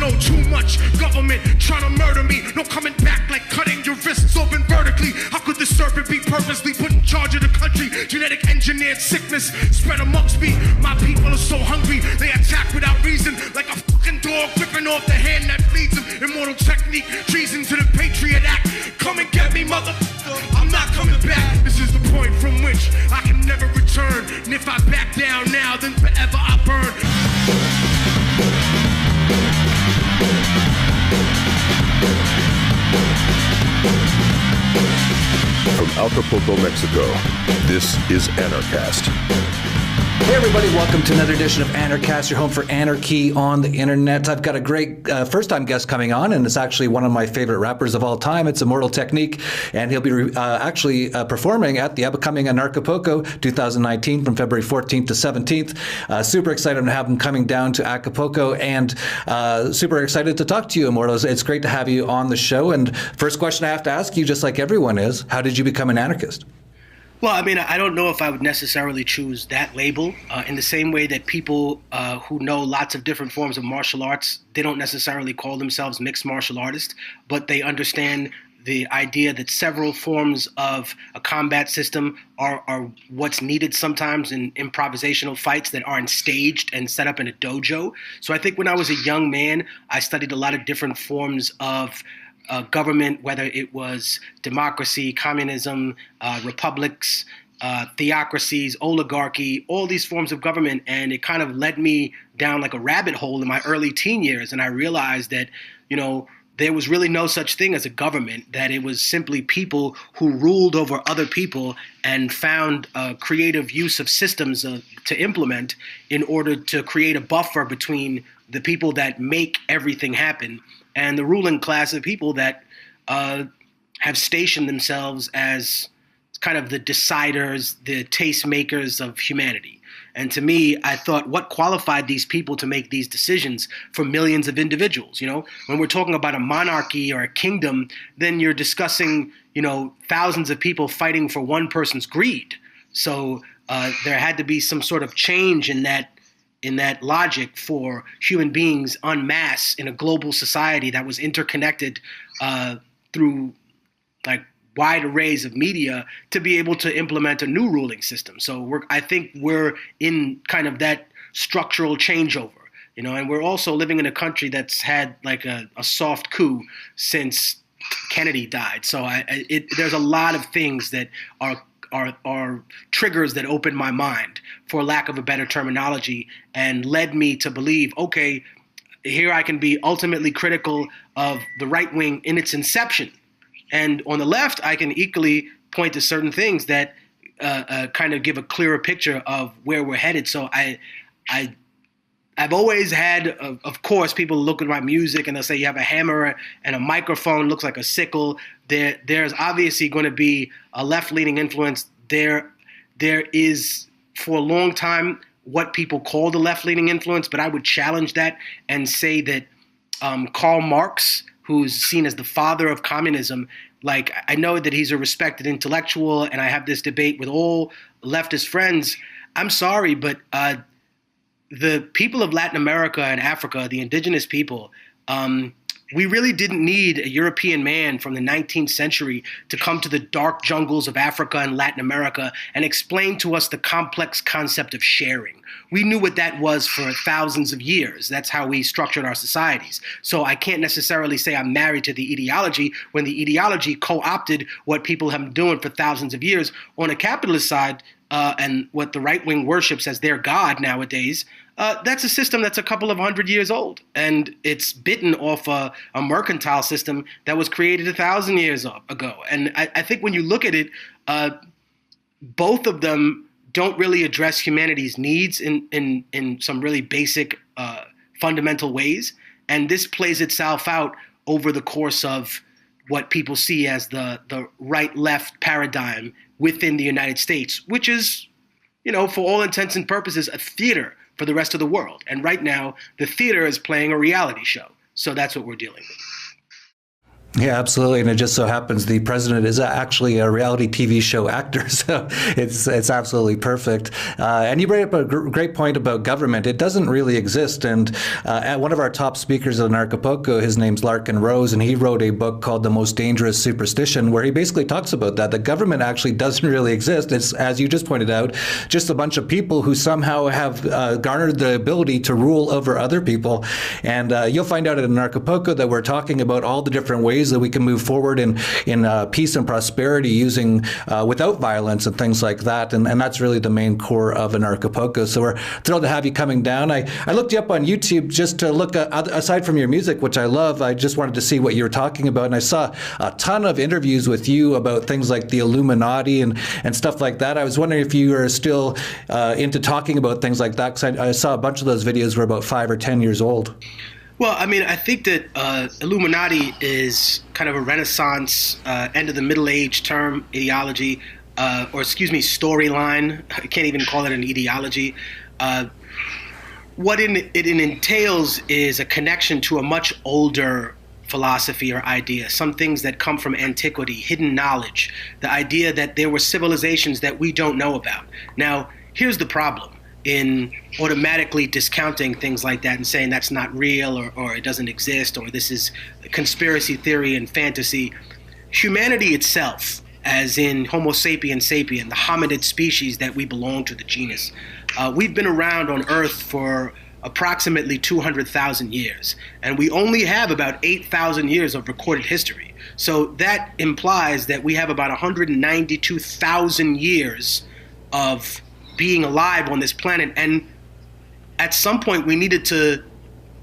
know too much. Government trying to murder me. No coming back like cutting your wrists open vertically. How could this serpent be purposely put in charge of the country? Genetic engineered sickness spread amongst me. My people are so hungry, they attack without reason. Like a fucking dog ripping off the hand that feeds them. Immortal technique, treason to the Patriot Act. Come and get me, motherfucker. I'm not coming back. This is the point from which I can never return. And if I back down now, then forever I burn. From Acapulco, Mexico, this is Anarchast. Hey everybody, welcome to another edition of Anarchast, your home for anarchy on the internet. I've got a great first-time guest coming on, and it's actually one of my favorite rappers of all time. It's Immortal Technique, and he'll be performing at the upcoming Acapulco 2019 from February 14th to 17th. Super excited to have him coming down to Acapulco, and super excited to talk to you, Immortal. It's great to have you on the show. And first question I have to ask you, just like everyone is, how did you become an anarchist? Well, I mean, I don't know if I would necessarily choose that label in the same way that people who know lots of different forms of martial arts, they don't necessarily call themselves mixed martial artists, but they understand the idea that several forms of a combat system are what's needed sometimes in improvisational fights that aren't staged and set up in a dojo. So I think when I was a young man, I studied a lot of different forms of government, whether it was democracy, communism, republics, theocracies, oligarchy, all these forms of government. And it kind of led me down like a rabbit hole in my early teen years. And I realized that, you know, there was really no such thing as a government, that it was simply people who ruled over other people and found creative use of systems to implement in order to create a buffer between the people that make everything happen and the ruling class of people that have stationed themselves as kind of the deciders, the tastemakers of humanity. And to me, I thought, what qualified these people to make these decisions for millions of individuals? You know, when we're talking about a monarchy or a kingdom, then you're discussing, you know, thousands of people fighting for one person's greed. So there had to be some sort of change in that logic for human beings en masse in a global society that was interconnected through like wide arrays of media to be able to implement a new ruling system. So I think we're in kind of that structural changeover, you know, and we're also living in a country that's had like a soft coup since Kennedy died. So there's a lot of things that are triggers that opened my mind, for lack of a better terminology, and led me to believe, okay, here I can be ultimately critical of the right wing in its inception. And on the left, I can equally point to certain things that kind of give a clearer picture of where we're headed. So I've always had, of course, people look at my music and they'll say you have a hammer and a microphone, looks like a sickle. There's obviously going to be a left-leaning influence. There is, for a long time, what people call the left-leaning influence, but I would challenge that and say that Karl Marx, who's seen as the father of communism, like, I know that he's a respected intellectual, and I have this debate with all leftist friends. I'm sorry, but the people of Latin America and Africa, the indigenous people, we really didn't need a European man from the 19th century to come to the dark jungles of Africa and Latin America and explain to us the complex concept of sharing. We knew what that was for thousands of years. That's how we structured our societies. So I can't necessarily say I'm married to the ideology when the ideology co-opted what people have been doing for thousands of years on a capitalist side, and what the right wing worships as their God nowadays. That's a system that's a couple of 100 years old, and it's bitten off a mercantile system that was created 1,000 years ago. And I think when you look at it, both of them don't really address humanity's needs in some really basic, fundamental ways. And this plays itself out over the course of what people see as the right-left paradigm within the United States, which is, you know, for all intents and purposes, a theater for the rest of the world. And right now, the theater is playing a reality show. So that's what we're dealing with. Yeah, absolutely. And it just so happens the president is actually a reality TV show actor. So it's absolutely perfect. And you bring up a great point about government. It doesn't really exist. And at one of our top speakers at Acapulco, his name's Larkin Rose, and he wrote a book called The Most Dangerous Superstition, where he basically talks about that. The government actually doesn't really exist. It's, as you just pointed out, just a bunch of people who somehow have garnered the ability to rule over other people. And you'll find out at Acapulco that we're talking about all the different ways that we can move forward in peace and prosperity using without violence and things like that. And that's really the main core of Anarchapulco. So we're thrilled to have you coming down. I looked you up on YouTube just to look aside from your music, which I love. I just wanted to see what you were talking about. And I saw a ton of interviews with you about things like the Illuminati and stuff like that. I was wondering if you are still into talking about things like that, because I saw a bunch of those videos were about 5 or 10 years old. Well, I mean, I think that Illuminati is kind of a Renaissance, end of the Middle Age term, ideology, storyline. I can't even call it an ideology. What it entails is a connection to a much older philosophy or idea, some things that come from antiquity, hidden knowledge, the idea that there were civilizations that we don't know about. Now, here's the problem in automatically discounting things like that and saying that's not real or it doesn't exist or this is conspiracy theory and fantasy. Humanity itself, as in Homo sapiens sapien, the hominid species that we belong to, the genus, we've been around on Earth for approximately 200,000 years, and we only have about 8,000 years of recorded history. So that implies that we have about 192,000 years of being alive on this planet, and at some point we needed to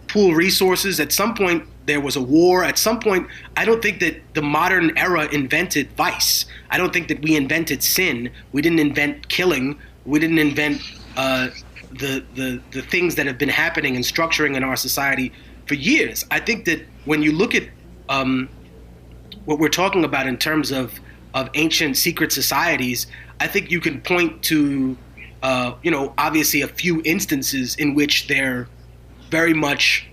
pool resources. At some point there was a war. At some point, I don't think that the modern era invented vice. I don't think that we invented sin. We didn't invent killing. We didn't invent the things that have been happening and structuring in our society for years. I think that when you look at what we're talking about in terms of ancient secret societies, I think you can point to obviously a few instances in which they're very much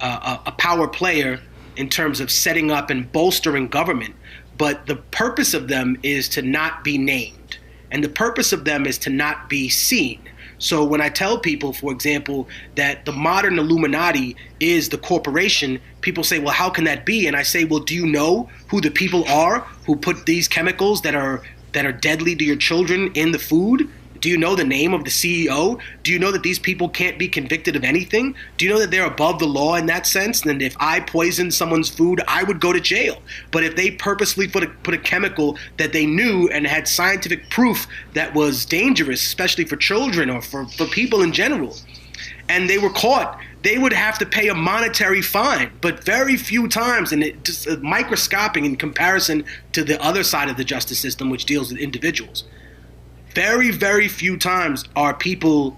a power player in terms of setting up and bolstering government. But the purpose of them is to not be named. And the purpose of them is to not be seen. So when I tell people, for example, that the modern Illuminati is the corporation, people say, well, how can that be? And I say, well, do you know who the people are who put these chemicals that are deadly to your children in the food? Do you know the name of the CEO? Do you know that these people can't be convicted of anything? Do you know that they're above the law in that sense? And if I poisoned someone's food, I would go to jail. But if they purposely put a chemical that they knew and had scientific proof that was dangerous, especially for children or for people in general, and they were caught, they would have to pay a monetary fine. But very few times, and it just microscopic in comparison to the other side of the justice system, which deals with individuals. Very, very few times are people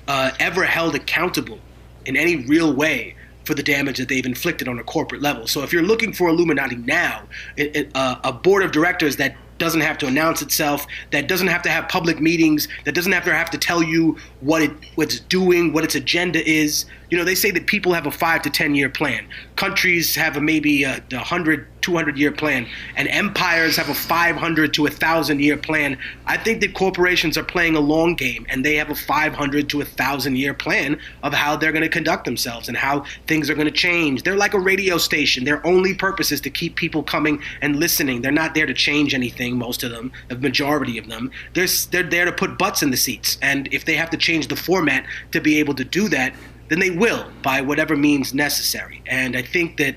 ever held accountable in any real way for the damage that they've inflicted on a corporate level. So if you're looking for Illuminati now, a board of directors that doesn't have to announce itself, that doesn't have to have public meetings, that doesn't have to tell you what it's doing, what its agenda is. You know, they say that people have a 5 to 10 year plan. Countries have maybe a 100, 200 year plan, and empires have a 500 to 1,000 year plan. I think that corporations are playing a long game, and they have a 500 to 1,000 year plan of how they're going to conduct themselves and how things are going to change. They're like a radio station. Their only purpose is to keep people coming and listening. They're not there to change anything, most of them, the majority of them. They're there to put butts in the seats, and if they have to change the format to be able to do that, then they will, by whatever means necessary. And I think that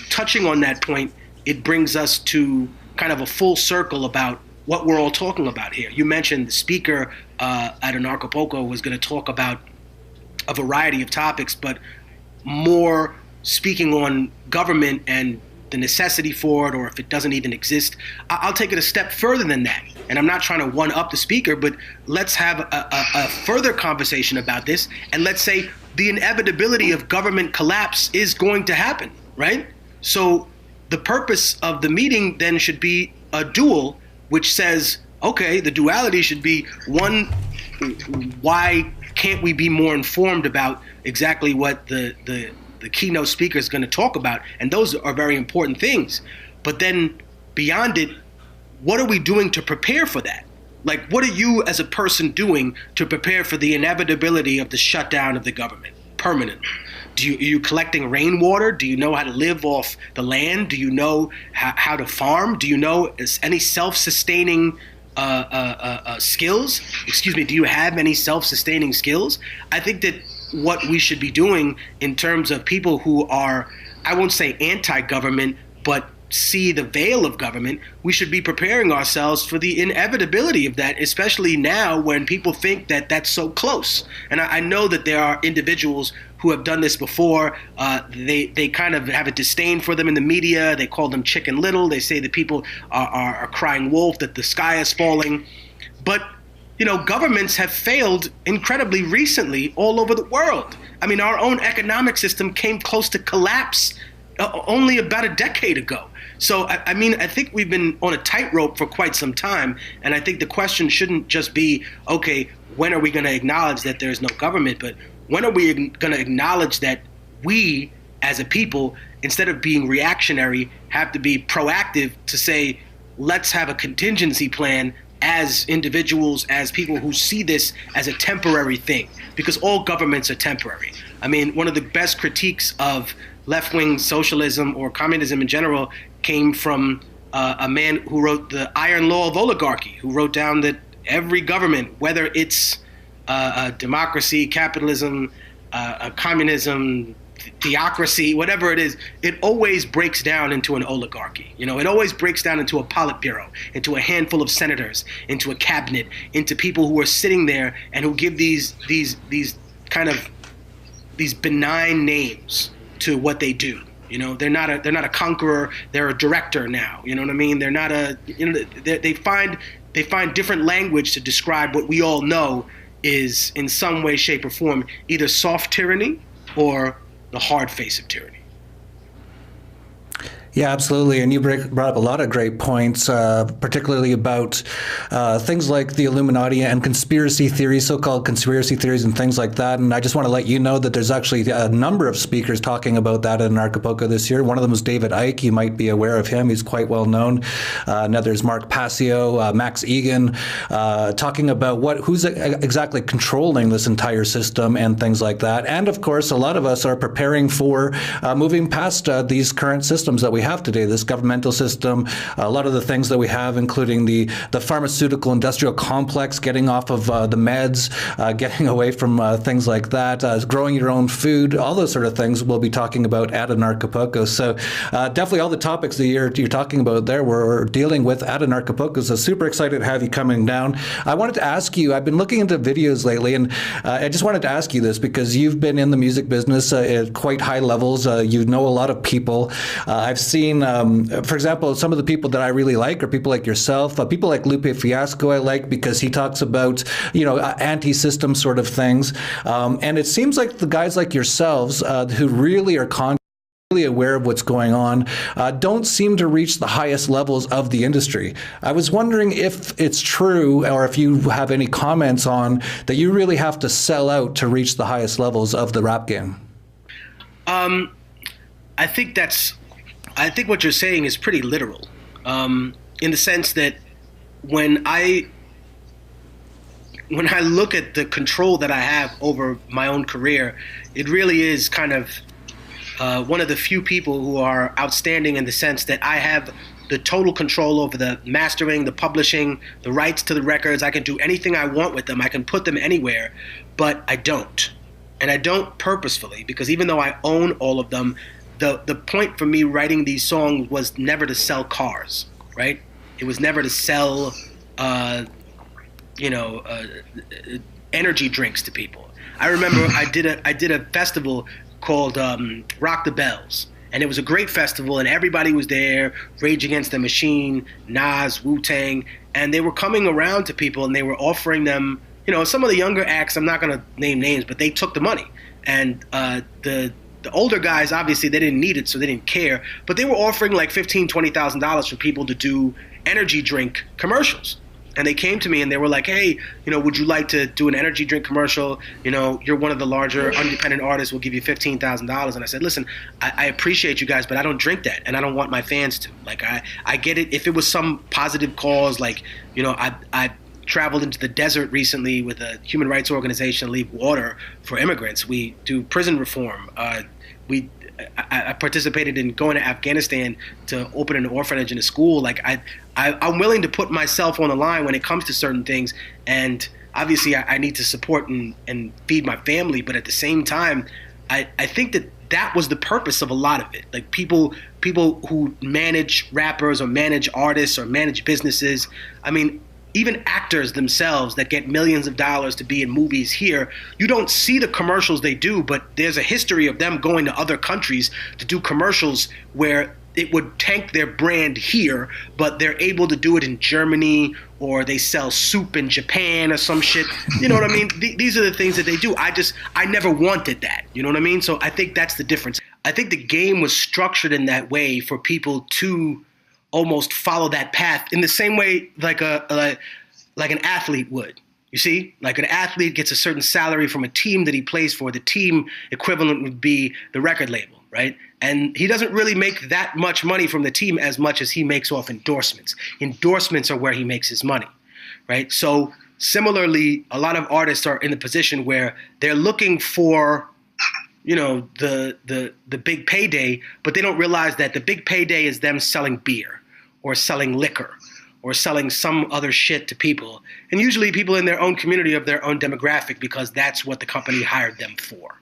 touching on that point, it brings us to kind of a full circle about what we're all talking about here. You mentioned the speaker at Anarchapulco was going to talk about a variety of topics, but more speaking on government and the necessity for it, or if it doesn't even exist. I'll take it a step further than that. And I'm not trying to one-up the speaker, but let's have a further conversation about this. And let's say the inevitability of government collapse is going to happen, right? So the purpose of the meeting then should be a dual, which says, okay, the duality should be, one, why can't we be more informed about exactly what the the keynote speaker is going to talk about, and those are very important things. But then beyond it, what are we doing to prepare for that? Like, what are you as a person doing to prepare for the inevitability of the shutdown of the government permanently? Are you collecting rainwater? Do you know how to live off the land? Do you know how to farm? Do you know any self-sustaining skills? Excuse me, do you have any self-sustaining skills? I think that what we should be doing in terms of people who are, I won't say anti-government, but see the veil of government, we should be preparing ourselves for the inevitability of that, especially now when people think that that's so close. And I know that there are individuals who have done this before. They kind of have a disdain for them in the media. They call them Chicken Little. They say that people are crying wolf, that the sky is falling. But, governments have failed incredibly recently all over the world. I mean, our own economic system came close to collapse only about a decade ago. So, I think we've been on a tightrope for quite some time, and I think the question shouldn't just be, okay, when are we going to acknowledge that there's no government, but when are we going to acknowledge that we, as a people, instead of being reactionary, have to be proactive to say, let's have a contingency plan as individuals, as people who see this as a temporary thing, because all governments are temporary. I mean, one of the best critiques of left-wing socialism or communism in general came from a man who wrote The Iron Law of Oligarchy, who wrote down that every government, whether it's democracy, capitalism, communism, theocracy, whatever it is, it always breaks down into an oligarchy. It always breaks down into a politburo, into a handful of senators, into a cabinet, into people who are sitting there and who give these benign names to what they do. They're not a conqueror. They're a director now. You know what I mean? They're not they find different language to describe what we all know is in some way, shape, or form either soft tyranny or the hard face of tyranny. Yeah, absolutely. And you brought up a lot of great points, particularly about things like the Illuminati and conspiracy theories, so-called conspiracy theories and things like that. And I just want to let you know that there's actually a number of speakers talking about that in Acapulco this year. One of them is David Icke. You might be aware of him. He's quite well known. Another is Mark Passio, Max Egan, talking about who's exactly controlling this entire system and things like that. And of course, a lot of us are preparing for moving past these current systems that we have today, this governmental system, a lot of the things that we have, including the pharmaceutical industrial complex, getting off of the meds, getting away from things like that, growing your own food, all those sort of things we'll be talking about at Acapulco. So definitely all the topics that you're talking about there we're dealing with at Acapulco. So super excited to have you coming down. I wanted to ask you, I've been looking into videos lately, and I just wanted to ask you this because you've been in the music business at quite high levels. You know a lot of people. I've seen, for example, some of the people that I really like are people like yourself, people like Lupe Fiasco I like because he talks about, anti-system sort of things. And it seems like the guys like yourselves who really are really aware of what's going on, don't seem to reach the highest levels of the industry. I was wondering if it's true, or if you have any comments on that you really have to sell out to reach the highest levels of the rap game. I think what you're saying is pretty literal, in the sense that when I look at the control that I have over my own career, it really is kind of one of the few people who are outstanding in the sense that I have the total control over the mastering, the publishing, the rights to the records. I can do anything I want with them. I can put them anywhere, but I don't. And I don't purposefully, because even though I own all of them, the point for me writing these songs was never to sell cars, right? It was never to sell, energy drinks to people. I remember I did a festival called Rock the Bells, and it was a great festival, and everybody was there, Rage Against the Machine, Nas, Wu-Tang, and they were coming around to people and they were offering them, some of the younger acts, I'm not going to name names, but they took the money. And the older guys, obviously, they didn't need it, so they didn't care. But they were offering like $15,000, $20,000 for people to do energy drink commercials. And they came to me and they were like, hey, would you like to do an energy drink commercial? You're one of the larger independent artists. We'll give you $15,000. And I said, listen, I appreciate you guys, but I don't drink that. And I don't want my fans to. Like, I get it. If it was some positive cause, like, I traveled into the desert recently with a human rights organization to leave water for immigrants. We do prison reform. I participated in going to Afghanistan to open an orphanage and a school. Like I'm willing to put myself on the line when it comes to certain things. And obviously I need to support and feed my family. But at the same time, I think that was the purpose of a lot of it. Like people who manage rappers or manage artists or manage businesses. I mean, even actors themselves that get millions of dollars to be in movies here, you don't see the commercials they do, but there's a history of them going to other countries to do commercials where it would tank their brand here, but they're able to do it in Germany, or they sell soup in Japan or some shit. You know what I mean? These are the things that they do. I never wanted that. You know what I mean? So I think that's the difference. I think the game was structured in that way for people to almost follow that path in the same way like an athlete would. You see, like an athlete gets a certain salary from a team that he plays for. The team equivalent would be the record label, right? And he doesn't really make that much money from the team as much as he makes off endorsements. Endorsements are where he makes his money, right? So similarly, a lot of artists are in the position where they're looking for the big payday, but they don't realize that the big payday is them selling beer or selling liquor or selling some other shit to people. And usually people in their own community of their own demographic, because that's what the company hired them for.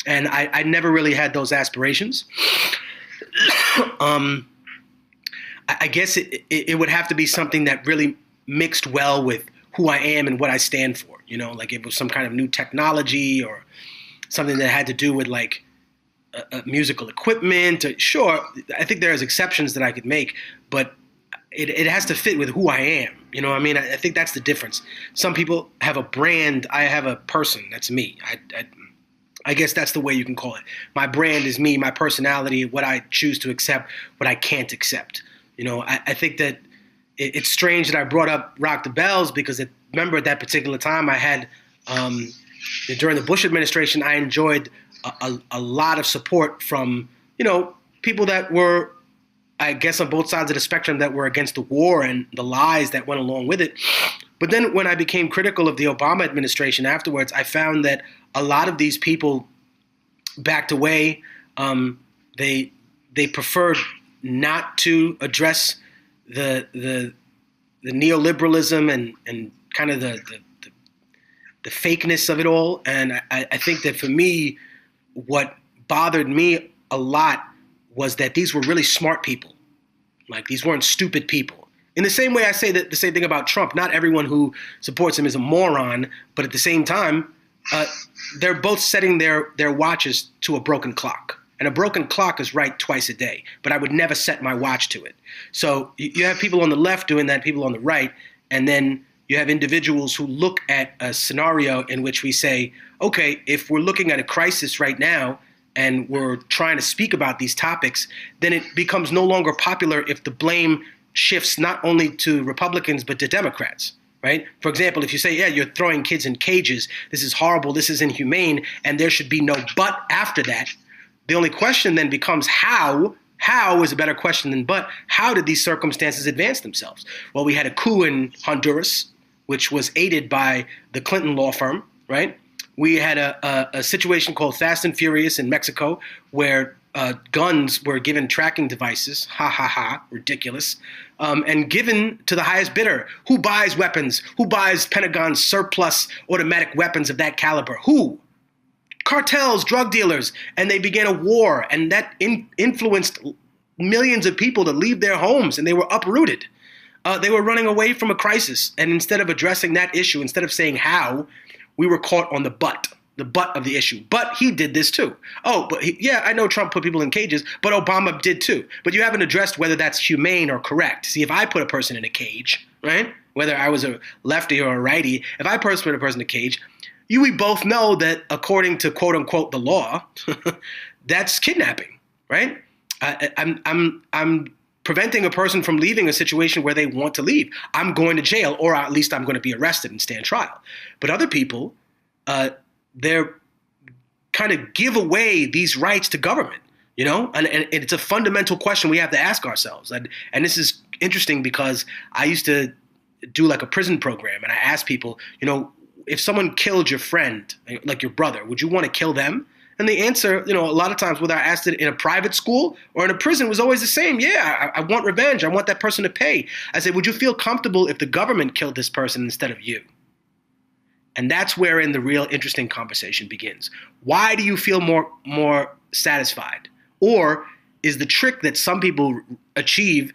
And I never really had those aspirations. I guess it would have to be something that really mixed well with who I am and what I stand for. Like it was some kind of new technology or something that had to do with like musical equipment. Sure, I think there's exceptions that I could make, but it has to fit with who I am. You know what I mean? I think that's the difference. Some people have a brand. I have a person. That's me. I guess that's the way you can call it. My brand is me, my personality, what I choose to accept, what I can't accept. I think that it's strange that I brought up Rock the Bells because remember at that particular time I had, during the Bush administration, I enjoyed a lot of support from, people that were, I guess, on both sides of the spectrum that were against the war and the lies that went along with it. But then when I became critical of the Obama administration afterwards, I found that a lot of these people backed away. They preferred not to address the neoliberalism and kind of the fakeness of it all. And I think that for me, what bothered me a lot was that these were really smart people. Like, these weren't stupid people. In the same way I say that the same thing about Trump. Not everyone who supports him is a moron, but at the same time, they're both setting their watches to a broken clock. And a broken clock is right twice a day, but I would never set my watch to it. So you have people on the left doing that, people on the right, and then you have individuals who look at a scenario in which we say, okay, if we're looking at a crisis right now, and we're trying to speak about these topics, then it becomes no longer popular if the blame shifts not only to Republicans but to Democrats, right? For example, if you say, yeah, you're throwing kids in cages, this is horrible, this is inhumane, and there should be no but after that, the only question then becomes how. How is a better question than but. How did these circumstances advance themselves? Well, we had a coup in Honduras, which was aided by the Clinton law firm, right? We had a situation called Fast and Furious in Mexico where guns were given tracking devices, ridiculous, and given to the highest bidder. Who buys weapons? Who buys Pentagon surplus automatic weapons of that caliber? Who? Cartels, drug dealers, and they began a war, and that influenced millions of people to leave their homes, and they were uprooted. They were running away from a crisis, and instead of addressing that issue, instead of saying how, we were caught on the butt of the issue. But he did this too. Oh, but I know Trump put people in cages, but Obama did too. But you haven't addressed whether that's humane or correct. See, if I put a person in a cage, right, whether I was a lefty or a righty, if I put a person in a cage, we both know that according to quote unquote the law, that's kidnapping, right? I'm preventing a person from leaving a situation where they want to leave. I'm going to jail, or at least I'm going to be arrested and stand trial. But other people, they're kind of give away these rights to government, you know? And it's a fundamental question we have to ask ourselves. And this is interesting because I used to do like a prison program, and I asked people, you know, if someone killed your friend, like your brother, would you want to kill them? And the answer, you know, a lot of times, whether I asked it in a private school or in a prison, was always the same. Yeah, I want revenge. I want that person to pay. I said, would you feel comfortable if the government killed this person instead of you? And that's wherein the real interesting conversation begins. Why do you feel more satisfied? Or is the trick that some people achieve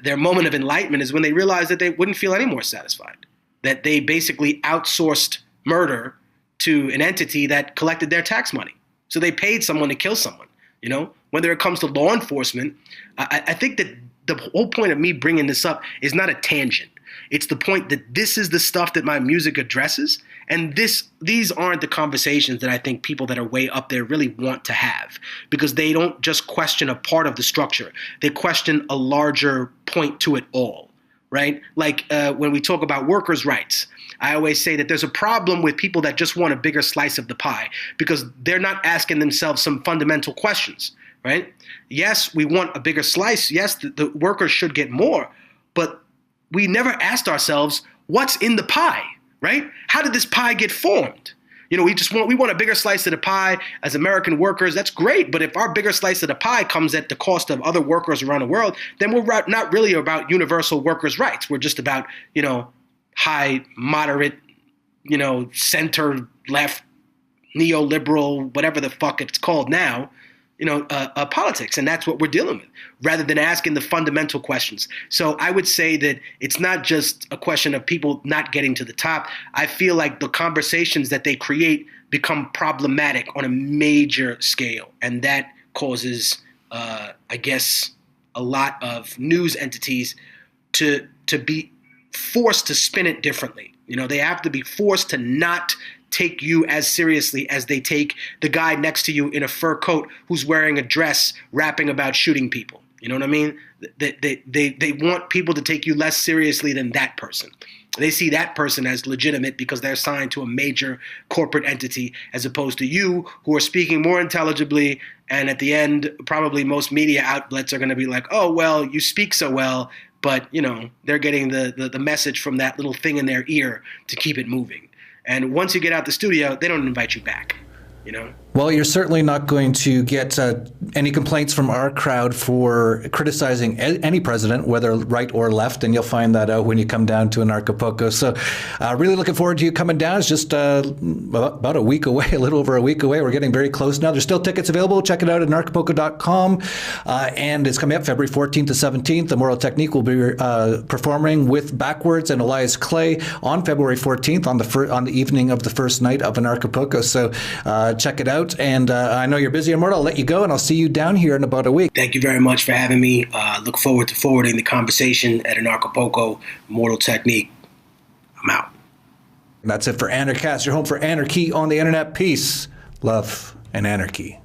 their moment of enlightenment is when they realize that they wouldn't feel any more satisfied, that they basically outsourced murder to an entity that collected their tax money. So they paid someone to kill someone, you know? Whether it comes to law enforcement, I think that the whole point of me bringing this up is not a tangent. It's the point that this is the stuff that my music addresses, and these aren't the conversations that I think people that are way up there really want to have, because they don't just question a part of the structure. They question a larger point to it all, right? Like when we talk about workers' rights, I always say that there's a problem with people that just want a bigger slice of the pie because they're not asking themselves some fundamental questions, right? Yes, we want a bigger slice. Yes, the workers should get more, but we never asked ourselves what's in the pie, right? How did this pie get formed? You know, we want a bigger slice of the pie as American workers. That's great, but if our bigger slice of the pie comes at the cost of other workers around the world, then we're not really about universal workers' rights. We're just about, you know, high, moderate, you know, center, left, neoliberal, whatever the fuck it's called now, you know, politics. And that's what we're dealing with, rather than asking the fundamental questions. So I would say that it's not just a question of people not getting to the top. I feel like the conversations that they create become problematic on a major scale. And that causes, I guess, a lot of news entities to be forced to spin it differently. You know, they have to be forced to not take you as seriously as they take the guy next to you in a fur coat who's wearing a dress rapping about shooting people. You know what I mean? They want people to take you less seriously than that person. They see that person as legitimate because they're signed to a major corporate entity, as opposed to you, who are speaking more intelligibly. And at the end, probably most media outlets are going to be like, oh, well, you speak so well. But, you know, they're getting the message from that little thing in their ear to keep it moving. And once you get out the studio, they don't invite you back, you know? Well, you're certainly not going to get any complaints from our crowd for criticizing any president, whether right or left, and you'll find that out when you come down to Anarchapulco. So really looking forward to you coming down. It's just about a week away, a little over a week away. We're getting very close now. There's still tickets available. Check it out at anarchapulco.com. And it's coming up February 14th to 17th. Immortal Technique will be performing with Backwards and Elias Clay on February 14th on the evening of the first night of Anarchapulco. So check it out. And I know you're busy, Immortal. I'll let you go, and I'll see you down here in about a week. Thank you very much for having me. Look forward to forwarding the conversation at Anarchapulco, Immortal Technique. I'm out. And that's it for Anarchast, your home for anarchy on the internet. Peace, love, and anarchy.